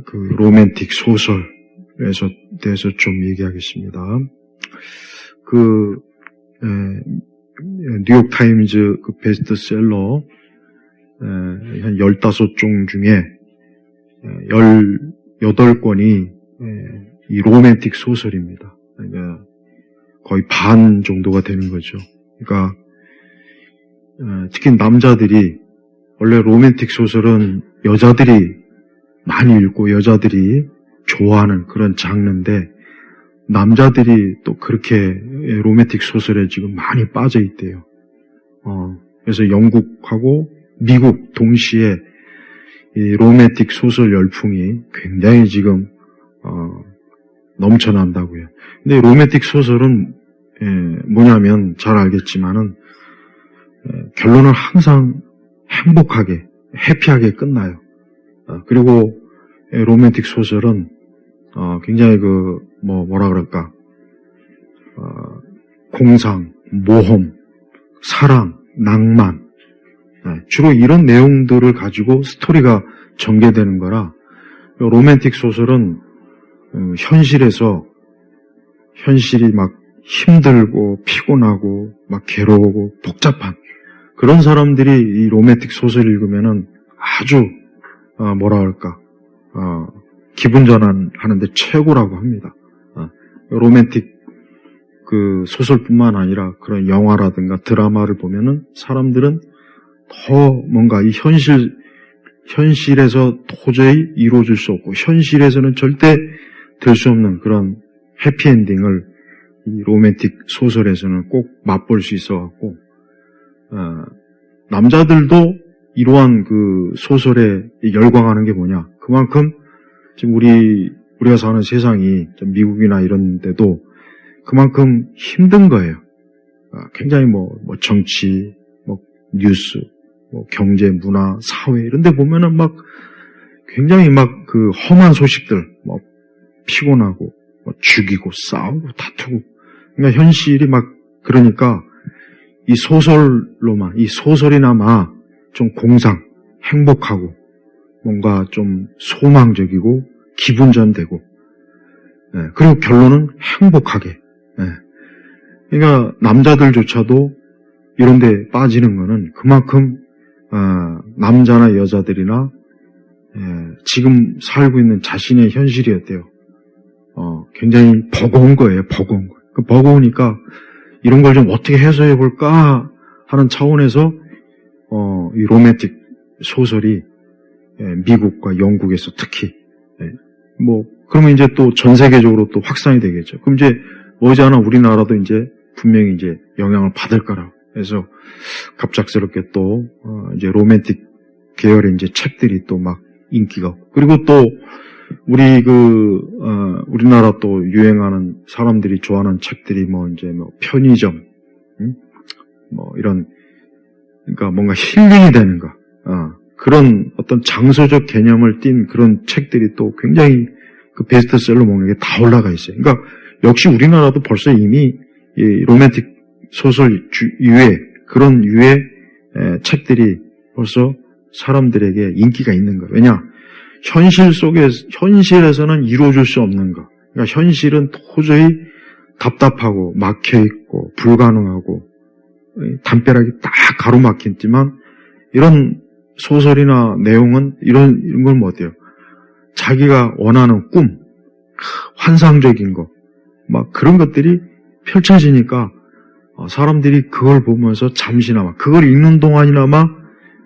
그 로맨틱 소설에서 대해서 좀 얘기하겠습니다. 뉴욕 타임즈 그 베스트셀러 한 15종 중에 18권이 이 로맨틱 소설입니다. 그러니까 거의 반 정도가 되는 거죠. 그러니까 특히 남자들이, 원래 로맨틱 소설은 여자들이 많이 읽고 여자들이 좋아하는 그런 장르인데, 남자들이 또 그렇게 로맨틱 소설에 지금 많이 빠져 있대요. 그래서 영국하고 미국 동시에 이 로맨틱 소설 열풍이 굉장히 지금 넘쳐난다고요. 근데 로맨틱 소설은 뭐냐면 잘 알겠지만은 결론은 항상 행복하게, 해피하게 끝나요. 그리고 로맨틱 소설은 굉장히 뭐라 그럴까, 공상, 모험, 사랑, 낭만, 주로 이런 내용들을 가지고 스토리가 전개되는 거라, 로맨틱 소설은 현실이 막 힘들고 피곤하고 막 괴로우고 복잡한 그런 사람들이 이 로맨틱 소설 읽으면은 아주 뭐라 할까, 기분 전환하는데 최고라고 합니다. 로맨틱 그 소설뿐만 아니라 그런 영화라든가 드라마를 보면은 사람들은 더 뭔가 이 현실에서 도저히 이루어질 수 없고 현실에서는 절대 될 수 없는 그런 해피엔딩을 이 로맨틱 소설에서는 꼭 맛볼 수 있어갖고, 남자들도 이러한 그 소설에 열광하는 게 뭐냐, 그만큼 지금 우리가 사는 세상이 미국이나 이런 데도 그만큼 힘든 거예요. 굉장히 정치, 뉴스, 경제, 문화, 사회 이런 데 보면은 막 굉장히 그 험한 소식들, 피곤하고 죽이고 싸우고 다투고, 그러니까 현실이 그러니까 이 소설이나마 좀 공상, 행복하고 뭔가 좀 소망적이고 기분전되고, 그리고 결론은 행복하게. 그러니까 남자들조차도 이런 데 빠지는 거는 그만큼 남자나 여자들이나 지금 살고 있는 자신의 현실이었대요. 굉장히 버거운 거예요. 버거운 거. 버거우니까 이런 걸 좀 어떻게 해소해 볼까 하는 차원에서 이 로맨틱 소설이 미국과 영국에서 특히 그러면 이제 또 전 세계적으로 또 확산이 되겠죠. 그럼 이제 머지않아 우리나라도 이제 분명히 이제 영향을 받을 거라고. 그래서 갑작스럽게 또 이제 로맨틱 계열의 이제 책들이 또 막 인기가, 그리고 또 우리나라 또 유행하는 사람들이 좋아하는 책들이 편의점, 이런, 그러니까 뭔가 힐링이 되는 거, 그런 어떤 장소적 개념을 띤 그런 책들이 또 굉장히 그 베스트셀러 목록에 다 올라가 있어요. 그러니까 역시 우리나라도 벌써 이미 이 로맨틱 소설 그런 유의 책들이 벌써 사람들에게 인기가 있는 거예요. 왜냐? 현실에서는 이루어질 수 없는 거. 그러니까 현실은 도저히 답답하고 막혀있고 불가능하고 담벼락이 딱 가로막혔지만, 이런 소설이나 내용은 이런 건 어때요? 자기가 원하는 꿈, 환상적인 거, 그런 것들이 펼쳐지니까 사람들이 그걸 보면서 잠시나마, 그걸 읽는 동안이나마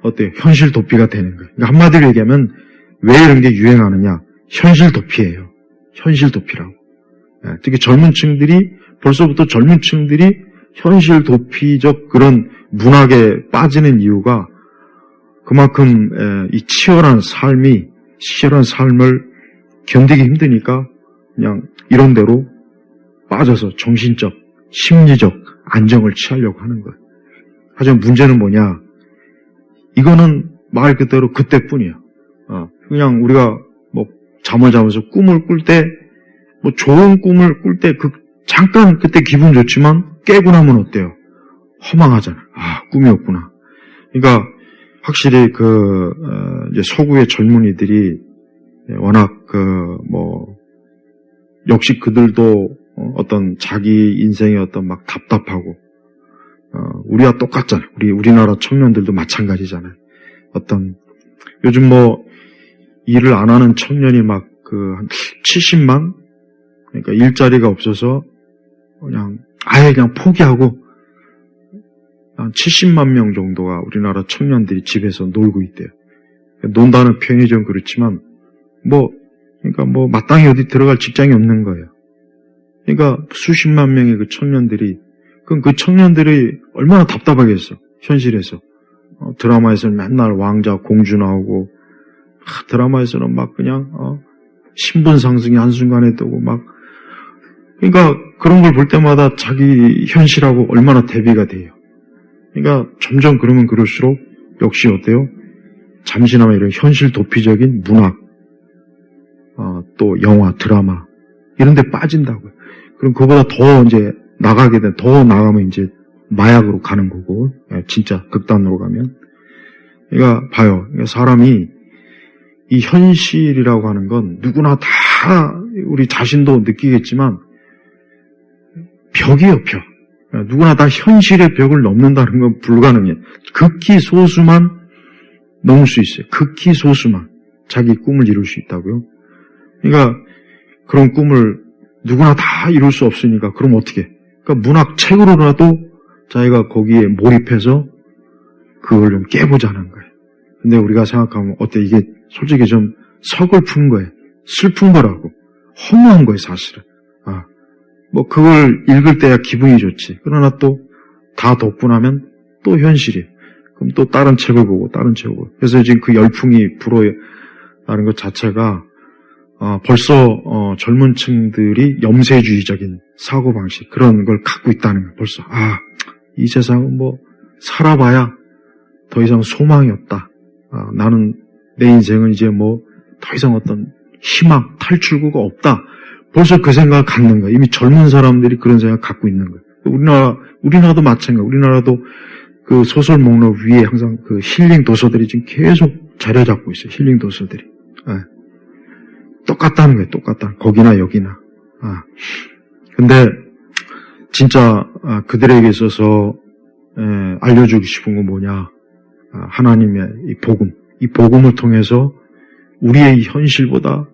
어때요? 현실 도피가 되는 거예요. 그러니까 한마디로 얘기하면 왜 이런 게 유행하느냐? 현실 도피예요. 현실 도피라고. 특히 벌써부터 젊은 층들이 현실 도피적 그런 문학에 빠지는 이유가 그만큼 이 치열한 삶을 견디기 힘드니까 그냥 이런 데로 빠져서 정신적, 심리적 안정을 취하려고 하는 거예요. 하지만 문제는 뭐냐? 이거는 말 그대로 그때뿐이야. 그냥 우리가 잠을 자면서 꿈을 꿀 때, 좋은 꿈을 꿀 때 잠깐 그때 기분 좋지만 깨고 나면 어때요? 허망하잖아. 꿈이었구나. 그러니까 확실히 이제 서구의 젊은이들이 워낙 역시 그들도 어떤 자기 인생의 어떤 막 답답하고 우리와 똑같잖아요. 우리나라 청년들도 마찬가지잖아요. 어떤 요즘 일을 안 하는 청년이 막 한 70만, 그러니까 일자리가 없어서 아예 그냥 포기하고 한 70만 명 정도가 우리나라 청년들이 집에서 놀고 있대요. 논다는 표현이 좀 그렇지만 그러니까 마땅히 어디 들어갈 직장이 없는 거예요. 그러니까 수십만 명의 그 청년들이, 그럼 그 청년들이 얼마나 답답하겠어, 현실에서. 드라마에서는 맨날 왕자, 공주 나오고, 드라마에서는 막 그냥, 신분 상승이 한순간에 뜨고 그러니까 그런 걸 볼 때마다 자기 현실하고 얼마나 대비가 돼요. 그러니까 점점 그러면 그럴수록 역시 어때요? 잠시나마 이런 현실 도피적인 문학, 또 영화, 드라마, 이런 데 빠진다고요. 그럼 그보다 더 더 나가면 이제 마약으로 가는 거고, 진짜 극단으로 가면. 그러니까 봐요. 그러니까 사람이 이 현실이라고 하는 건 누구나 다 우리 자신도 느끼겠지만 벽이에요, 벽. 누구나 다 현실의 벽을 넘는다는 건 불가능해요. 극히 소수만 넘을 수 있어요. 극히 소수만 자기 꿈을 이룰 수 있다고요. 그러니까 그런 꿈을 누구나 다 이룰 수 없으니까 그럼 어떻게? 그러니까 문학 책으로라도 자기가 거기에 몰입해서 그걸 좀 깨보자는 거예요. 근데 우리가 생각하면 이게 솔직히 좀 서글픈 거예요. 슬픈 거라고. 허무한 거예요, 사실은. 그걸 읽을 때야 기분이 좋지. 그러나 또 다 덮고 나면 또 현실이에요. 그럼 또 다른 책을 보고. 그래서 지금 그 열풍이 불어나는 것 자체가 벌써 젊은 층들이 염세주의적인 사고방식, 그런 걸 갖고 있다는 거예요. 벌써 이 세상은 살아봐야 더 이상 소망이 없다. 나는 내 인생은 이제 더 이상 어떤 희망, 탈출구가 없다. 벌써 그 생각을 갖는 거예요. 이미 젊은 사람들이 그런 생각을 갖고 있는 거예요. 우리나라도 마찬가지예요. 우리나라도 그 소설 목록 위에 항상 그 힐링 도서들이 지금 계속 자리 잡고 있어요. 힐링 도서들이. 똑같다는 거예요. 거기나 여기나. 근데 진짜 그들에게 있어서 알려주고 싶은 건 뭐냐? 하나님의 이 복음을 통해서 우리의 현실보다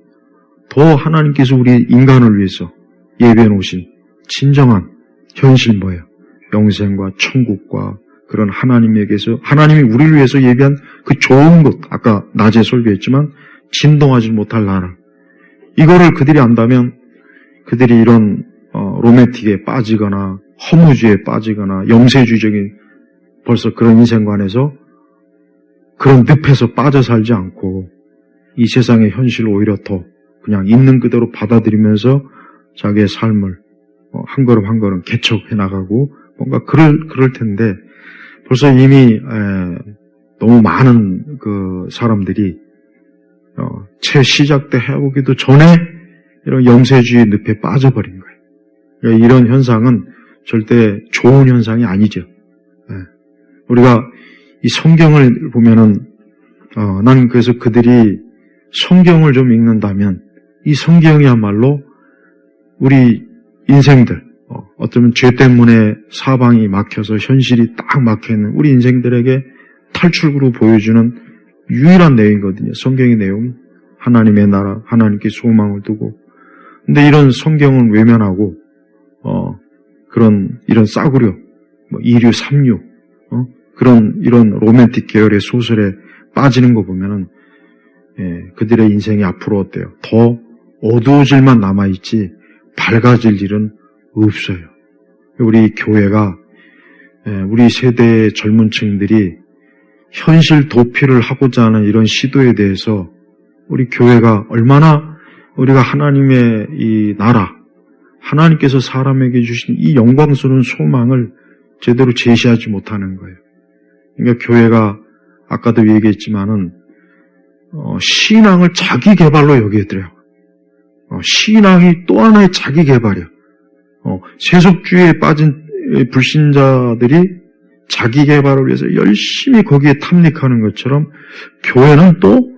더 하나님께서 우리 인간을 위해서 예비해 놓으신 진정한 현실 뭐예요? 영생과 천국과 그런 하나님이 우리를 위해서 예비한 그 좋은 것, 아까 낮에 설교했지만 진동하지 못할 나라. 이거를 그들이 안다면 그들이 이런 로맨틱에 빠지거나 허무주의에 빠지거나 염세주의적인 벌써 그런 인생관에서 그런 늪에서 빠져 살지 않고 이 세상의 현실을 오히려 더 그냥 있는 그대로 받아들이면서 자기의 삶을 한 걸음 한 걸음 개척해 나가고 뭔가 그럴 텐데 벌써 이미 너무 많은 그 사람들이 채 시작 때 해보기도 전에 이런 염세주의 늪에 빠져버린 거예요. 그러니까 이런 현상은 절대 좋은 현상이 아니죠. 우리가 이 성경을 보면은 난 그래서 그들이 성경을 좀 읽는다면 이 성경이야말로 우리 인생들 어쩌면 죄 때문에 사방이 막혀서 현실이 딱 막혀있는 우리 인생들에게 탈출구로 보여주는 유일한 내용이거든요. 성경의 내용이 하나님의 나라, 하나님께 소망을 두고. 근데 이런 성경을 외면하고 이런 싸구려, 이류, 삼류, 이런 로맨틱 계열의 소설에 빠지는 거 보면은 그들의 인생이 앞으로 어때요? 더 어두워질만 남아있지 밝아질 일은 없어요. 우리 교회가 우리 세대의 젊은 층들이 현실 도피를 하고자 하는 이런 시도에 대해서 우리 교회가 얼마나 우리가 하나님의 이 나라, 하나님께서 사람에게 주신 이 영광스러운 소망을 제대로 제시하지 못하는 거예요. 그러니까 교회가 아까도 얘기했지만은 신앙을 자기 개발로 여기더래요. 신앙이 또 하나의 자기 개발이에요. 세속주의에 빠진 불신자들이 자기 개발을 위해서 열심히 거기에 탐닉하는 것처럼 교회는 또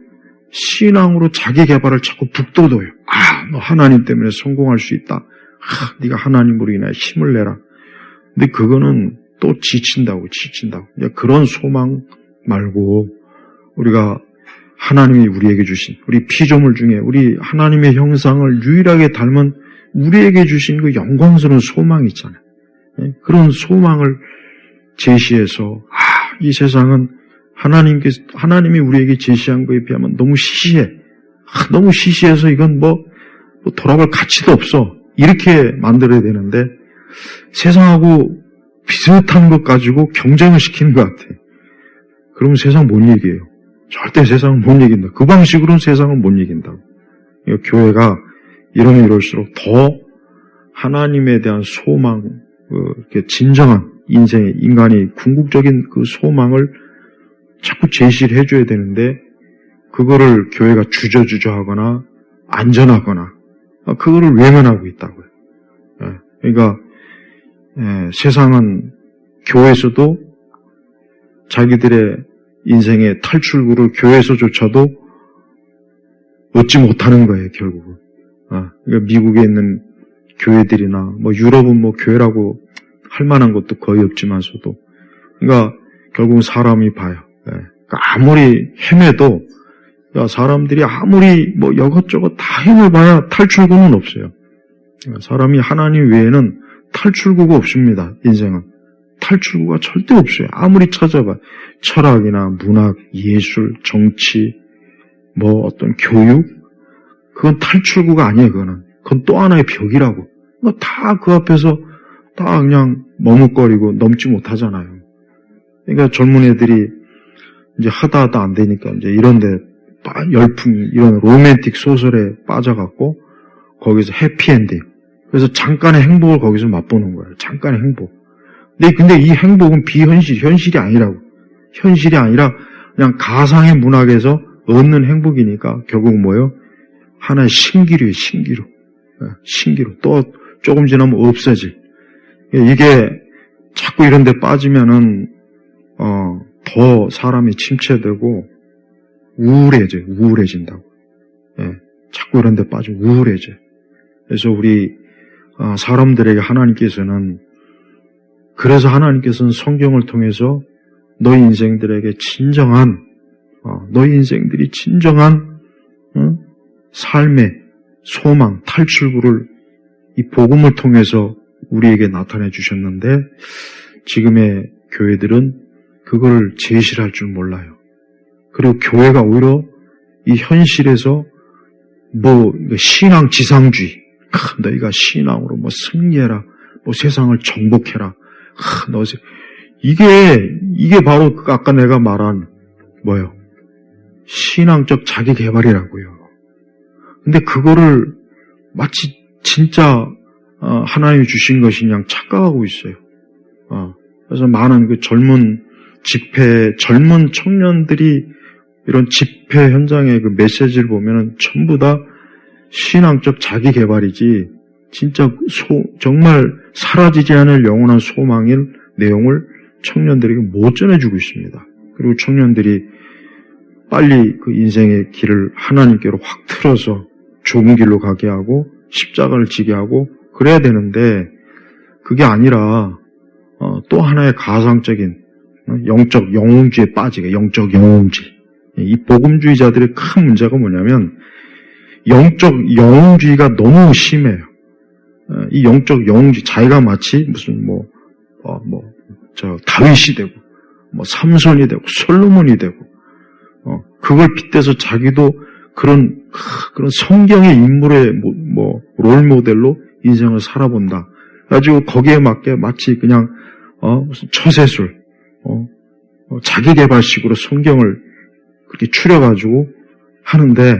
신앙으로 자기 개발을 자꾸 북돋워요. 너 하나님 때문에 성공할 수 있다. 네가 하나님으로 인해 힘을 내라. 근데 그거는 또 지친다고. 그런 소망 말고 우리가 하나님이 우리에게 주신 우리 피조물 중에 우리 하나님의 형상을 유일하게 닮은 우리에게 주신 그 영광스러운 소망이 있잖아요. 그런 소망을 제시해서 이 세상은 하나님이 우리에게 제시한 것에 비하면 너무 시시해. 너무 시시해서 이건 뭐 돌아갈 가치도 없어. 이렇게 만들어야 되는데 세상하고 비슷한 것 가지고 경쟁을 시키는 것 같아. 그러면 세상 못 이겨요. 절대 세상은 못 이긴다. 그 방식으로는 세상은 못 이긴다고. 교회가 이러면 이럴수록 더 하나님에 대한 소망, 이렇게 진정한 인생의 인간이 궁극적인 그 소망을 자꾸 제시를 해줘야 되는데 그거를 교회가 주저하거나 안전하거나 그거를 외면하고 있다고요. 그러니까 세상은 교회에서도 자기들의 인생의 탈출구를 교회에서조차도 얻지 못하는 거예요, 결국은. 그러니까 미국에 있는 교회들이나 유럽은 교회라고 할 만한 것도 거의 없지만서도 그러니까 결국은 사람이 봐요. 그러니까 아무리 헤매도 사람들이 아무리 이것저것 다 헤매봐야 탈출구는 없어요. 사람이 하나님 외에는 탈출구가 없습니다. 인생은 탈출구가 절대 없어요. 아무리 찾아봐. 철학이나 문학, 예술, 정치, 어떤 교육, 그건 탈출구가 아니에요. 그건 또 하나의 벽이라고. 다 그 앞에서 다 그냥 머뭇거리고 넘지 못하잖아요. 그러니까 젊은 애들이 이제 하다 안 되니까 이제 이런데 열풍이 이런 로맨틱 소설에 빠져갖고 거기서 해피엔딩. 그래서 잠깐의 행복을 거기서 맛보는 거예요. 잠깐의 행복. 근데 이 행복은 현실이 아니라고. 현실이 아니라 그냥 가상의 문학에서 얻는 행복이니까 결국 뭐예요? 하나의 신기루예요, 신기루. 신기루. 또 조금 지나면 없어질. 이게 자꾸 이런 데 빠지면은, 더 사람이 침체되고 우울해진다고. 자꾸 이런 데 빠지면 우울해져. 그래서 우리, 사람들에게 그래서 하나님께서는 성경을 통해서 너희 인생들에게 너희 인생들이 진정한 삶의 소망, 탈출구를 이 복음을 통해서 우리에게 나타내 주셨는데 지금의 교회들은 그걸 제시를 할 줄 몰라요. 그리고 교회가 오히려 이 현실에서 신앙 지상주의, 너희가 신앙으로 승리해라, 세상을 정복해라, 이게 바로 아까 내가 말한 신앙적 자기 개발이라고요. 근데 그거를 마치 진짜 하나님이 주신 것이냐 착각하고 있어요. 그래서 많은 그 젊은 청년들이 이런 집회 현장의 그 메시지를 보면은 전부 다 신앙적 자기 개발이지 진짜 정말 사라지지 않을 영원한 소망의 내용을 청년들에게 못 전해주고 있습니다. 그리고 청년들이 빨리 그 인생의 길을 하나님께로 확 틀어서 좋은 길로 가게 하고 십자가를 지게 하고 그래야 되는데 그게 아니라 또 하나의 가상적인 영적 영웅주의에 빠지게. 영적 영웅주의. 이 복음주의자들의 큰 문제가 뭐냐면 영적 영웅주의가 너무 심해요. 이 영적 영웅주의, 자기가 마치 무슨 다윗이 되고 삼손이 되고 솔로몬이 되고 그걸 빗대서 자기도 그런 성경의 인물의 롤 모델로 인생을 살아본다. 가지고 거기에 맞게 마치 그냥 무슨 처세술, 자기 개발식으로 성경을 그렇게 추려가지고 하는데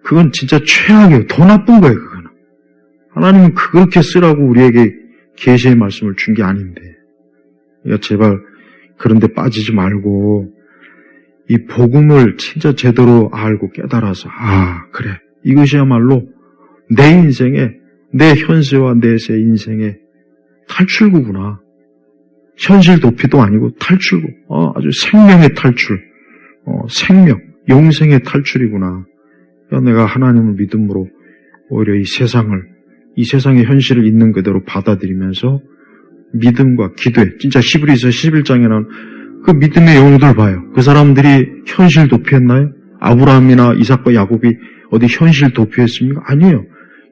그건 진짜 최악이에요. 더 나쁜 거예요. 그거는 하나님은 그렇게 쓰라고 우리에게 계시의 말씀을 준 게 아닌데. 그러니까 제발 그런 데 빠지지 말고 이 복음을 진짜 제대로 알고 깨달아서 그래, 이것이야말로 내 인생의, 내 현세와 내세 인생의 탈출구구나. 현실 도피도 아니고 탈출구, 아주 생명의 탈출, 생명. 영생의 탈출이구나. 내가 하나님을 믿음으로 오히려 이 세상의 현실을 있는 그대로 받아들이면서 믿음과 기도에, 진짜 히브리서 11장에는 그 믿음의 영웅들 봐요. 그 사람들이 현실 도피했나요? 아브라함이나 이삭과 야곱이 어디 현실 도피했습니까? 아니에요.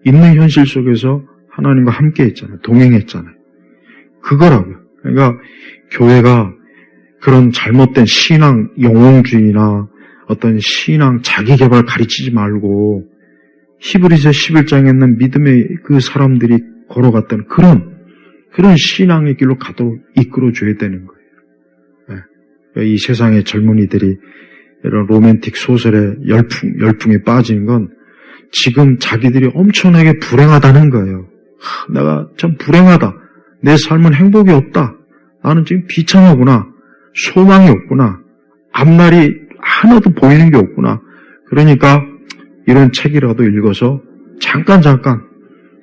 있는 현실 속에서 하나님과 함께 했잖아요. 동행했잖아요. 그거라고요. 그러니까 교회가 그런 잘못된 신앙 영웅주의나 어떤 신앙 자기개발 가르치지 말고 히브리서 11장에 있는 믿음의 그 사람들이 걸어갔던 그런 신앙의 길로 가도록 이끌어줘야 되는 거예요. 네. 이 세상의 젊은이들이 이런 로맨틱 소설의 열풍에 빠진 건 지금 자기들이 엄청나게 불행하다는 거예요. 내가 참 불행하다. 내 삶은 행복이 없다. 나는 지금 비참하구나. 소망이 없구나. 앞날이 하나도 보이는 게 없구나. 그러니까 이런 책이라도 읽어서 잠깐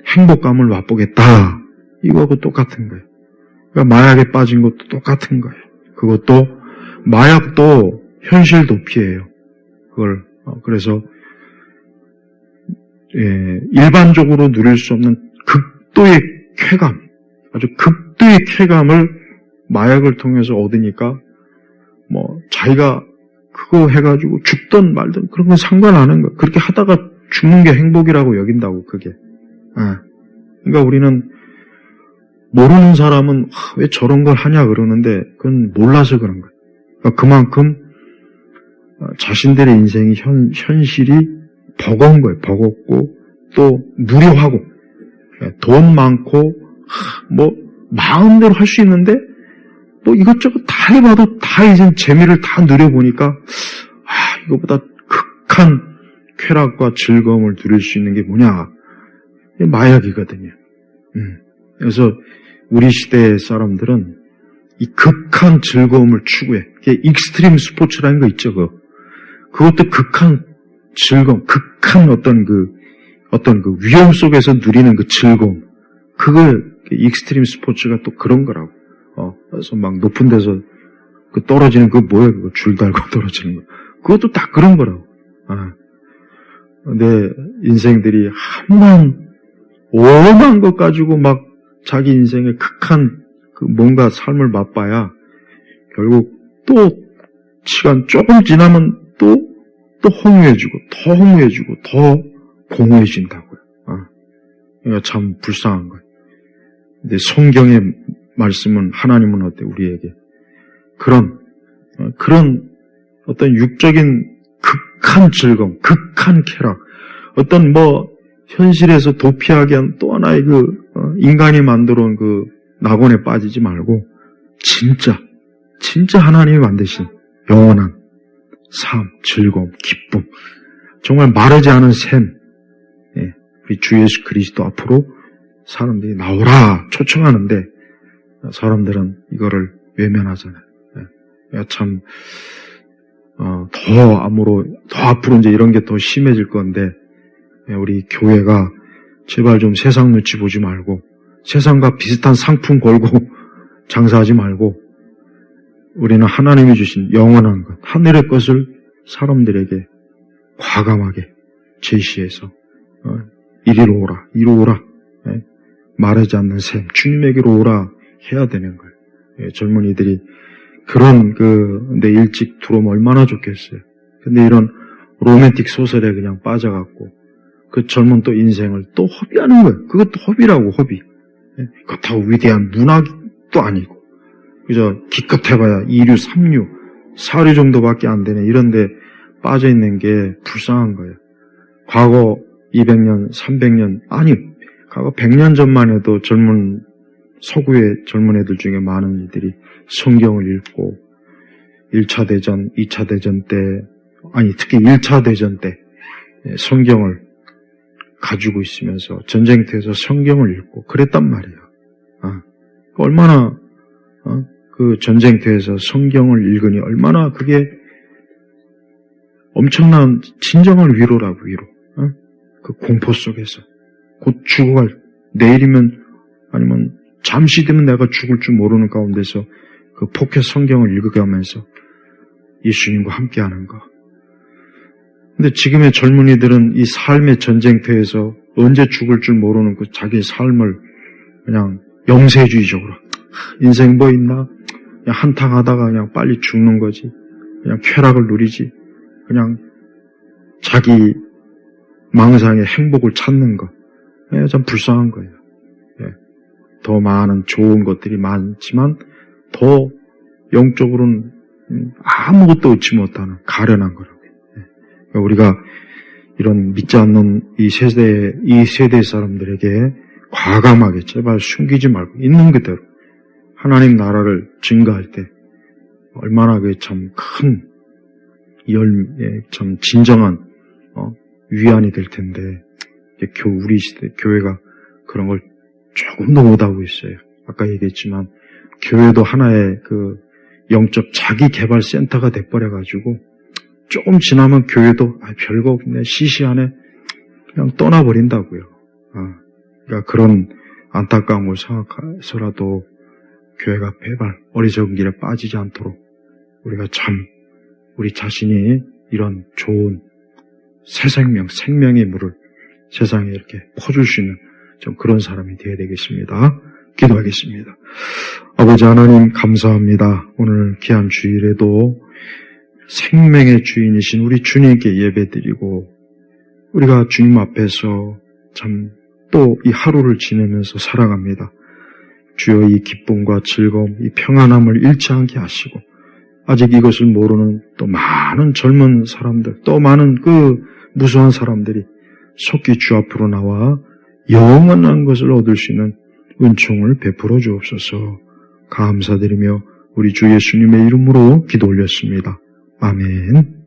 행복감을 맛보겠다. 이거하고 똑같은 거예요. 그러니까 마약에 빠진 것도 똑같은 거예요. 그것도 마약도 현실 도피예요. 그걸 그래서 일반적으로 누릴 수 없는 극도의 쾌감, 아주 극도의 쾌감을 마약을 통해서 얻으니까 자기가 그거 해가지고 죽든 말든 그런 건 상관 안 하는 거야. 그렇게 하다가 죽는 게 행복이라고 여긴다고 그게. 그러니까 우리는 모르는 사람은 왜 저런 걸 하냐 그러는데 그건 몰라서 그런 거야. 그러니까 그만큼 자신들의 인생이 현실이 버거운 거예요. 버겁고 또 무료하고 돈 많고 마음대로 할 수 있는데 이것저것 다 해봐도 다 이제 재미를 다 누려보니까 이거보다 극한 쾌락과 즐거움을 누릴 수 있는 게 뭐냐? 마약이거든요. 그래서 우리 시대의 사람들은 이 극한 즐거움을 추구해. 그게 익스트림 스포츠라는 거 있죠. 그것도 극한 즐거움, 극한 어떤 그 위험 속에서 누리는 그 즐거움. 그걸 익스트림 스포츠가 또 그런 거라고. 그래서 막 높은 데서 그 떨어지는 그 뭐야 그거 줄 달고 떨어지는 거. 그것도 다 그런 거라고. 내 인생들이 오만 것 가지고 막 자기 인생의 극한 그 뭔가 삶을 맛봐야 결국 또 시간 조금 지나면 또 허무해지고 더 허무해지고 더 공허해진다고요. 그러니까 참 불쌍한 거예요. 근데 성경의 말씀은 하나님은 어때 우리에게 그런 어떤 육적인 극한 즐거움, 극한 쾌락, 어떤 현실에서 도피하게 한 또 하나의 인간이 만들어 온 그 낙원에 빠지지 말고 진짜 하나님이 만드신 영원한 삶, 즐거움, 기쁨, 정말 마르지 않은 샘, 우리 주 예수 그리스도 앞으로 사람들이 나오라 초청하는데 사람들은 이거를 외면하잖아요. 참 더 앞으로 이제 이런 게 더 심해질 건데 우리 교회가 제발 좀 세상 눈치 보지 말고 세상과 비슷한 상품 걸고 장사하지 말고 우리는 하나님이 주신 영원한 것, 하늘의 것을 사람들에게 과감하게 제시해서 이리로 오라, 이리로 오라, 마르지 않는 샘, 주님에게로 오라 해야 되는 거예요. 젊은이들이 근데 일찍 들어오면 얼마나 좋겠어요. 근데 이런 로맨틱 소설에 그냥 빠져갖고 그 젊은 또 인생을 또 허비하는 거예요. 그것도 허비라고, 허비. 그렇다고 위대한 문학도 아니고 그저 기껏 해봐야 2류, 3류, 4류 정도밖에 안 되네. 이런데 빠져있는 게 불쌍한 거예요. 과거 200년, 300년, 과거 100년 전만 해도 서구의 젊은 애들 중에 많은 이들이 성경을 읽고 1차 대전, 2차 대전 때, 특히 1차 대전 때 성경을 가지고 있으면서 전쟁터에서 성경을 읽고 그랬단 말이에요. 얼마나 그 전쟁터에서 성경을 읽으니 얼마나 그게 엄청난 진정한 위로라고, 위로. 그 공포 속에서 곧 죽어갈, 내일이면 아니면 잠시 되면 내가 죽을 줄 모르는 가운데서 그 포켓 성경을 읽어가면서 예수님과 함께하는 거. 근데 지금의 젊은이들은 이 삶의 전쟁터에서 언제 죽을 줄 모르는 그 자기 삶을 그냥 영세주의적으로, 인생 뭐 있나? 그냥 한탕 하다가 그냥 빨리 죽는 거지. 그냥 쾌락을 누리지. 그냥 자기 망상의 행복을 찾는 거. 참 불쌍한 거예요. 더 많은 좋은 것들이 많지만 더 영적으로는 아무것도 얻지 못하는 가련한 거라고요. 그러니까 우리가 이런 믿지 않는 이 세대 사람들에게 과감하게 제발 숨기지 말고 있는 그대로 하나님 나라를 증거할 때 얼마나 그 참 큰 참 진정한 위안이 될 텐데 우리 시대 교회가 그런 걸 조금 더 못하고 있어요. 아까 얘기했지만 교회도 하나의 그 영적 자기 개발 센터가 돼버려가지고 조금 지나면 교회도 별거 없네 시시하네 그냥 떠나버린다고요. 그러니까 그런 안타까움을 생각해서라도 교회가 제발 어리석은 길에 빠지지 않도록 우리가 참 우리 자신이 이런 좋은 새 생명, 생명의 물을 세상에 이렇게 퍼줄 수 있는 좀 그런 사람이 되어야 되겠습니다. 기도하겠습니다. 아버지 하나님 감사합니다. 오늘 귀한 주일에도 생명의 주인이신 우리 주님께 예배드리고 우리가 주님 앞에서 참 또 이 하루를 지내면서 살아갑니다. 주여 이 기쁨과 즐거움, 이 평안함을 잃지 않게 하시고 아직 이것을 모르는 또 많은 젊은 사람들, 또 많은 그 무수한 사람들이 속히 주 앞으로 나와 영원한 것을 얻을 수 있는 은총을 베풀어 주옵소서. 감사드리며 우리 주 예수님의 이름으로 기도 올렸습니다. 아멘.